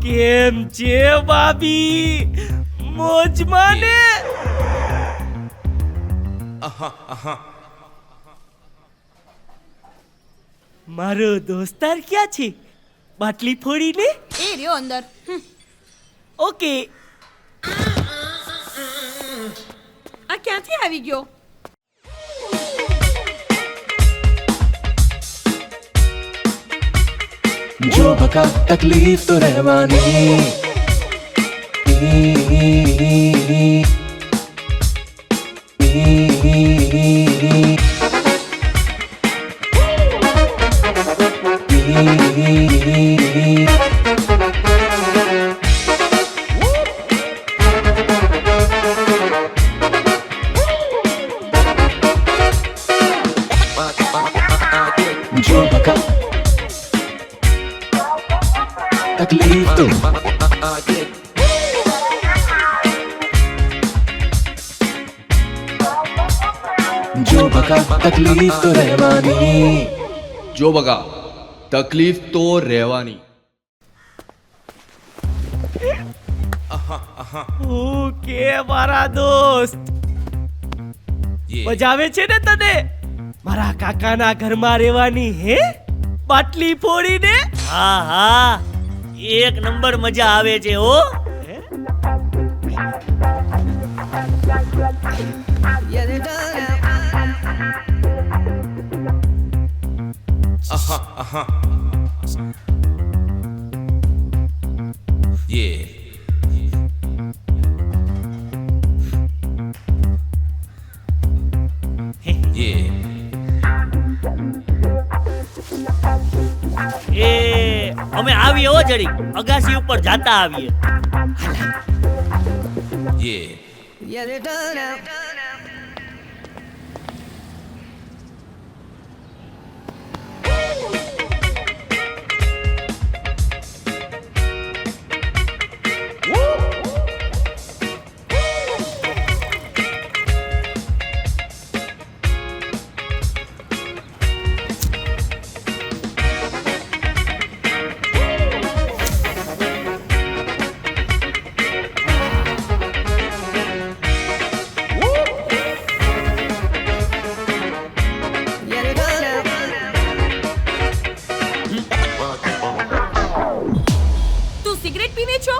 કેમ છે ભાભી? મોજમાં ને? મારો દોસ્તાર ક્યાં છે? બાટલી ફોડીને? એ રહ્યો અંદર. ઓકે. આ ક્યાંથી આવી ગયો? जो बका तकलीफ तो रहवानी जो बका तकलीफ तो जो बका तकलीफ तो रहवानी જો બકા તકલીફ તો રહેવાની. ઓકે મારા દોસ્ત, મજા આવે છે ને તને મારા કાકાના ઘરમાં રહેવાની? હે, બાટલી ફોડીને? હા હા, એક નંબર મજા આવે છે હો. એ અમે આવીએ હો, જરી અગાસી ઉપર જાતા આવીએ. તું સિગરેટ પીવે છો?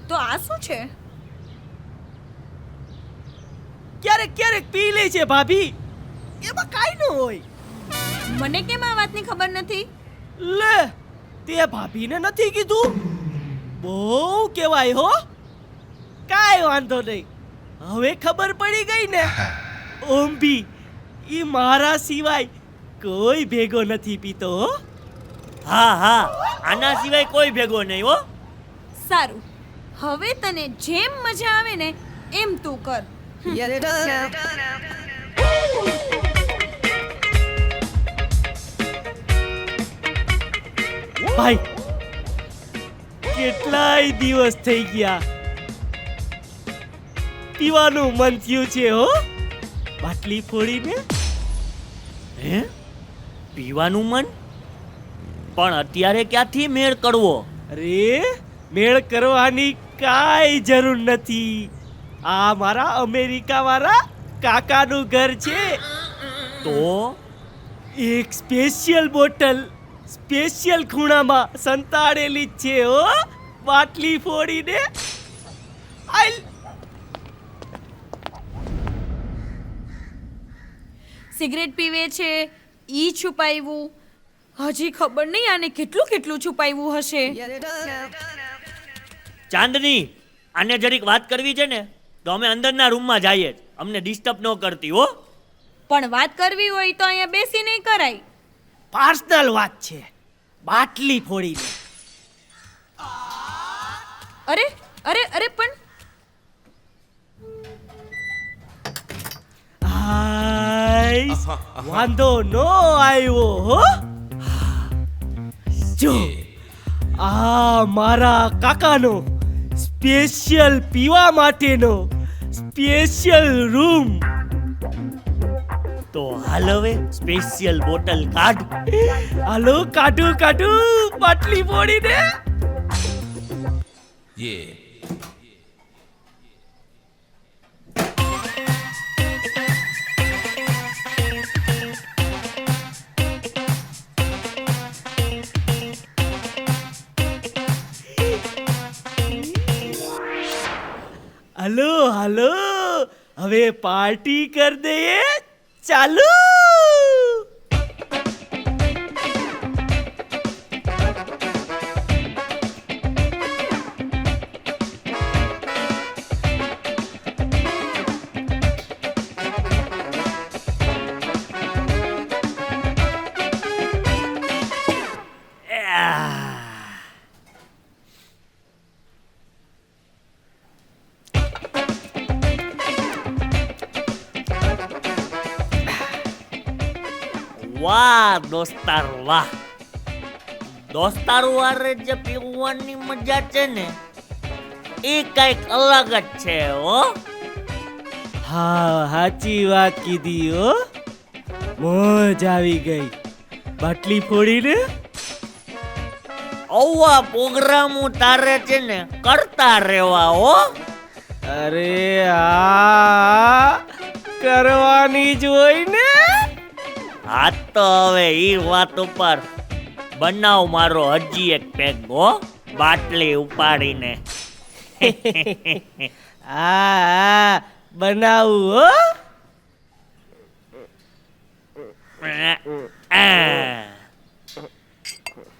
તો આ શું છે? ક્યારેક ક્યારેક પી લે છે ભાભી, એમાં કાઈ ન હોય. મને કેમ આ વાતની ખબર નથી? લે, તે ભાભીને નથી કીધું? બહુ કહેવાય હો. કાઈ વાંધો નહીં, હવે ખબર પડી ગઈ ને. ઓમ ભી ઈ મારા સિવાય કોઈ ભેગો નથી પીતો હો. હા હા, આના સિવાય કોઈ ભેગો નહીં હો. સારું, હવે તને જેમ મજા આવે ને એમ તું કર. ભાઈ, કેટલાય દિવસ થઈ ગયા, પીવાનું મન થયું છે હો. બાટલી ફોડીને? હે, પીવાનું મન? પણ અત્યારે ક્યાંથી મેળ કરવો? અરે, મેળ કરવાની કાંઈ જરૂર નથી. આ મારા અમેરિકા વાળા કાકાનું ઘર છે. તો એક સ્પેશિયલ બોટલ સ્પેશિયલ ખૂણામાં સંતાડેલી જ છે હો, બાટલી ફોડીને. સિગરેટ પીવે છે, ઈ છુપાવ્યું. હજી ખબર નહીં આને કેટલું કેટલું છુપાવ્યું હશે. ચાંદની, આને જરીક વાત કરવી છે ને તો અમે અંદરના રૂમમાં જઈએ, અમને ડિસ્ટર્બ ન કરતી હો. પણ વાત કરવી હોય તો અહીંયા બેસીને કરાય. પર્સનલ વાત છે, બાટલી ફોડીને. અરે અરે અરે, પણ વાંધો નો આવ્યો હો. જો, આ મારા કાકાનો સ્પેશિયલ પીવા માટેનો સ્પેશિયલ રૂમ. તો હાલ હવે સ્પેશિયલ બોટલ કાઢ. હાલો કાઢું બાટલી ફોડીને. હાલો હવે પાર્ટી કર દઈએ. ચાલુ. વાહ દોસ્તાર વાહ. દોસ્તારો વારે જે પીવાની મજા છે ને એ કઈક અલગ જ છે હો. હા સાચી વાત કીધી હો. મોજ આવી ગઈ બાટલી ફોડીને. આવા પ્રોગ્રામો તારે છે ને કરતા રહેવા હો. અરે આ કરવાની જ હોય ને. હા તો હવે ઈ વાત ઉપર બનાવ મારો હજી એક પેગ હો, બાટલી ઉપાડીને. હા બનાવું હો.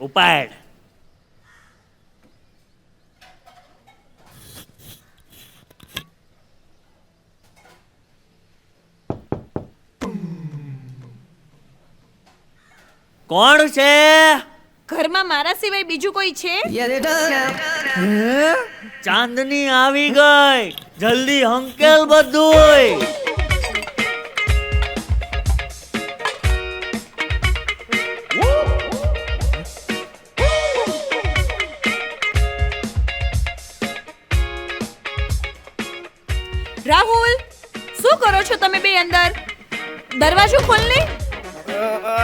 ઉપાડ. કોણ છે? ઘરમાં મારા સિવાય બીજું કોઈ છે? ચાંદની આવી ગઈ, જલ્દી હંકેલ બધુંય. રાહુલ, શું કરો છો તમે બે અંદર? દરવાજો ખોલ ને.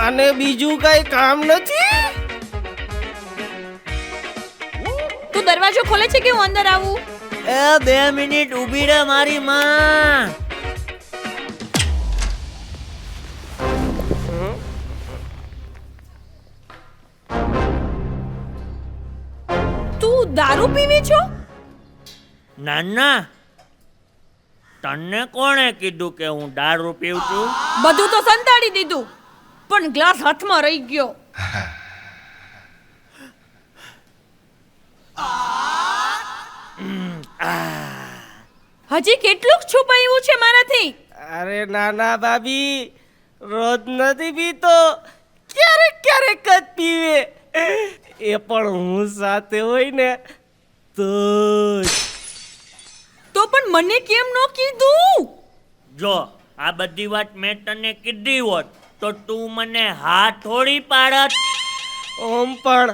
અને બીજું કઈ કામ નથી. તું દરવાજો ખોલે છે કે હું અંદર આવું? એ 2 મિનિટ ઊભી રહે મારી માં. તું દારૂ પીવે છો? નાના, તને કોણે કીધું કે હું દારૂ પીઉં છું? બધું તો સંતાડી દીધું, પણ ગ્લાસ હાથમાં રહી ગયો. હજી કેટલું છુપાયું છે મારાથી? અરે નાના ભાભી, રોજ નથી પીતો, ક્યારેક ક્યારેક જ પીવે. એ પણ હું સાથે હોય ને તો જ. તો પણ મને કેમ ન કીધું? જો આ બધી વાત મેં તને કીધી હોત તો તું મને હા થોડી પાડત. ઓમ પણ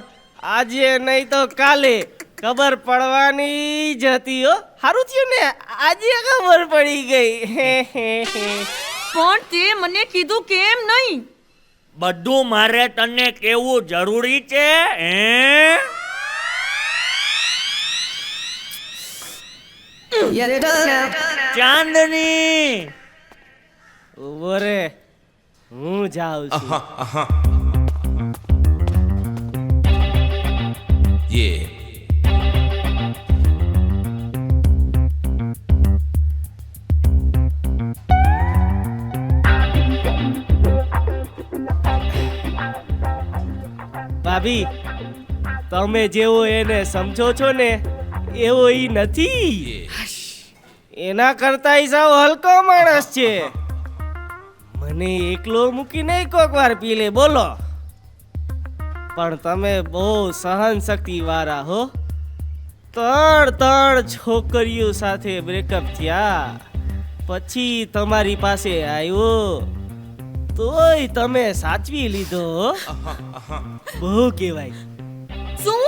આજે નહીં તો કાલે ખબર પડવાની જ હતી હો. સારું થયું ને આજે ખબર પડી ગઈ. પણ તે મને કીધું કેમ નહીં? બધું મારે તને કેવું જરૂરી છે હે? ચાંદની, ઉભો રે, હું જાઉં છું. ભાભી, તમે જેવો એને સમજો છો ને એવો ઈ નથી. એના કરતા ઈ સાવ હલકો માણસ છે. મને એકલો મૂકીને કોક વાર પી લે બોલો. પણ તમે બહુ સહન શક્તિ વાળા હો. 3 છોકરીઓ સાથે બ્રેકઅપ થયા પછી તમારી પાસે આવ્યો તોય તમે સાચવી લીધો. બહુ કહેવાય. શું?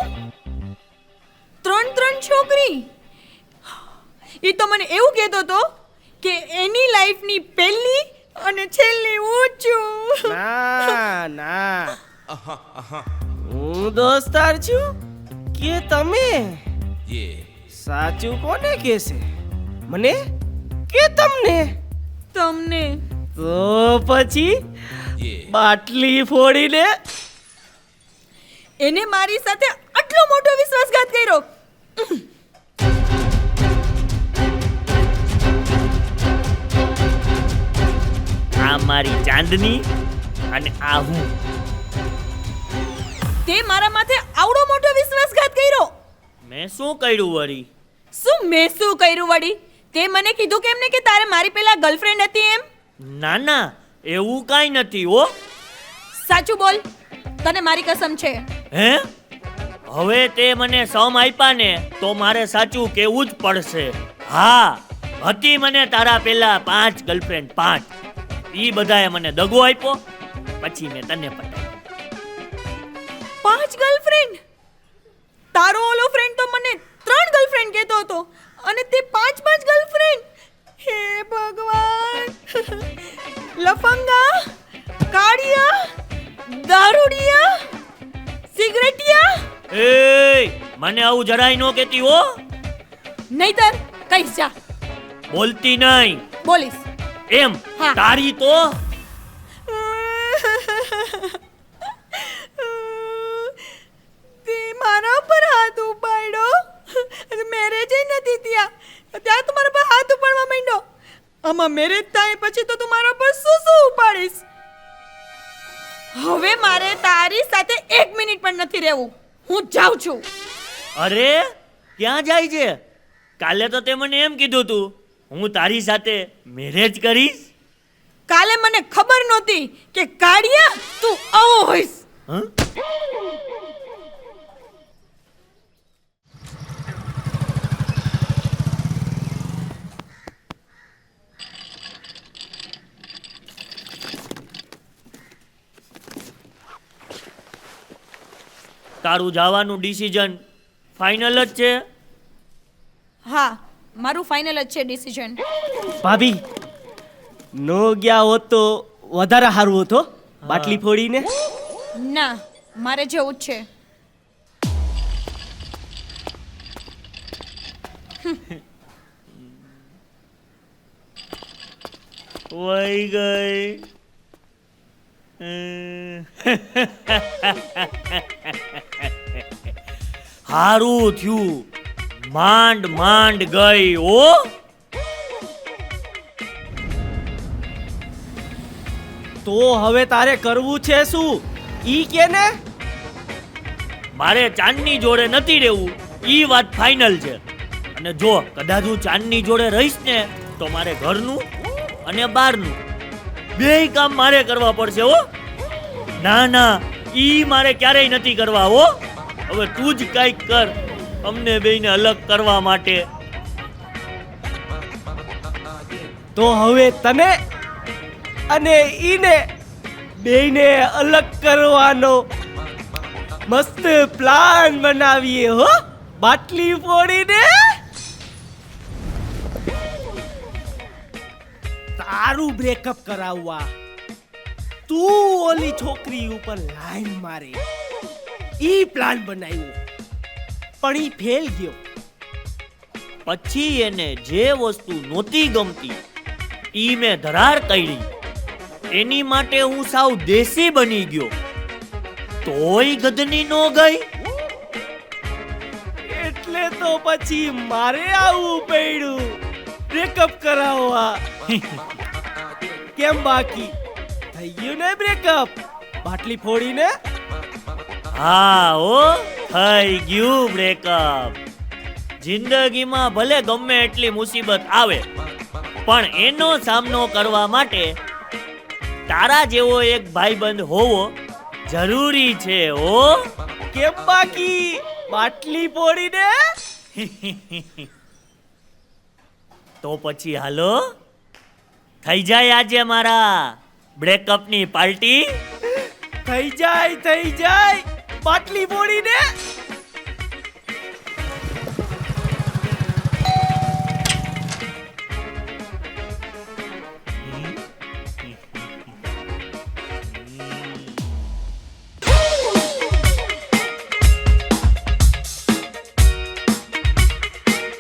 3 છોકરી? એ તો મને એવું કહેતો હતો કે એની લાઈફની પહેલી અને છેલ્લી હું જ છું. ના ના હું દોસ્તાર છું કે તમે? સાચું કોને કહેશે, મને કે તમને? તમને. તો પછી બાટલી ફોડીને એને મારી સાથે આટલો મોટો વિશ્વાસઘાત કર્યો. આ મારી ચાંદની અને આ હું. તે મારા માથે આવડો મોટો વિશ્વાસઘાત કર્યો. મેં શું કર્યું વળી? મેં શું કર્યું વળી? તે મને કીધું કેમ ને કે તારે મારી પેલા ગર્લફ્રેન્ડ હતી એમ? ના ના, એવું કાંઈ નથી હો. સાચું બોલ, તને મારી કસમ છે. હે? હવે તે મને સમ આપ્યા ને તો મારે સાચું કહેવું જ પડશે. હા, હતી મને તારા પેલા 5 ગર્લફ્રેન્ડ, 5. ઈ બધાએ મને દગો આપ્યો, પછી મેં તને પટાવી. 5 ગર્લફ્રેન્ડ? તારો ઓલો ફ્રેન્ડ તો મને 3 ગર્લફ્રેન્ડ કહેતો હતો અને તે 5 ગર્લફ્રેન્ડ. હે ભગવાન! લફંગા, કાળિયા, દારૂડિયા, સિગરેટિયા. એ મને આવું જરાય નો કહેતી હો. નહીતર કઈશ જા. બોલતી નહીં. બોલીશ. એમ હા. તારી તો તે મારા પર હાથ ઉપાડ્યો અને મેરેજ નથી થયા ત્યાં તું મારા પર હાથ ઉપાડવા માંડ્યો. આમાં મેરેજ થાય પછી તો તું મારા પર શું ઉપાડીશ? હવે મારે તારી સાથે 1 મિનિટ પણ નથી રહેવું. હું જાઉં છું. અરે ક્યાં જાય છે? કાલે તો તે મને એમ કીધું તું હું તારી સાથે મેરેજ કરીશ. કાલે મને ખબર નહોતી કે કાળિયા તું આવો હોઈશ. હં? તારું જવાનું ડિસિઝન ફાઇનલ જ છે? હા, મારું ફાઇનલ જ છે ડિસિઝન. ભાભી નો ગયા હોત તો વધારે સારું હોત હો, બાટલી ફોડીને. ના, મારે જવું જ છે. વહી ગઈ. હારું થયું, માંડ માંડ ગઈ ઓ. તો હવે તારે કરવું છે શું ઈ કે ને? મારે ચાંદની જોડે નથી રહેવું, ઈ વાત ફાઇનલ છે. અને જો કદાચ હું ચાંદની જોડે રહીશ ને તો મારે ઘરનું અને બહારનું બેય કામ મારે કરવા પડશે હો. ના ના, ઈ મારે ક્યારેય નથી કરવા હો. હવે તું જ કંઈક કર અમને બેયને અલગ કરવા માટે. તો હવે તને અને ઈને બેયને અલગ કરવાનો મસ્ત પ્લાન બનાવીએ હો, બાટલી ફોડીને. તારું બ્રેકઅપ કરાવવા તું ઓલી છોકરી ઉપર લાઈન મારે ઈ પ્લાન બનાવ્યો, પણ ઈ ફેલ ગયો. પછી એને જે વસ્તુ નહોતી ગમતી ઈ મેં ધરાર કરી. એની માટે હું સાવ દેશી બની ગયો, તોય ગધની નો ગઈ. એટલે તો પછી મારે આવવું પડ્યું બ્રેકઅપ કરાવવા. કેમ બાકી થઈ ગયું ને બ્રેકઅપ બાટલી ફોડીને? હા ઓ, થઈ ગયું બ્રેકઅપ. જિંદગીમાં ભલે ગમે એટલી મુસીબત આવે પણ એનો સામનો કરવા માટે તારા જેવો એક ભાઈબંધ હોવો જરૂરી છે હો. કેમ બાકી બાટલી ફોડીને? તો પછી હાલો થઈ જાય આજે મારા બ્રેકઅપની પાર્ટી. થઈ જાય બાટલી ફોડીને.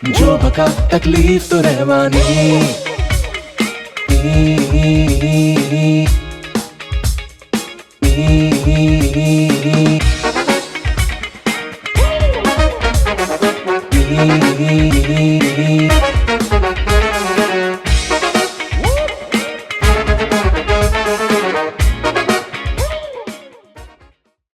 जो बका तकलीफ तो रहवानी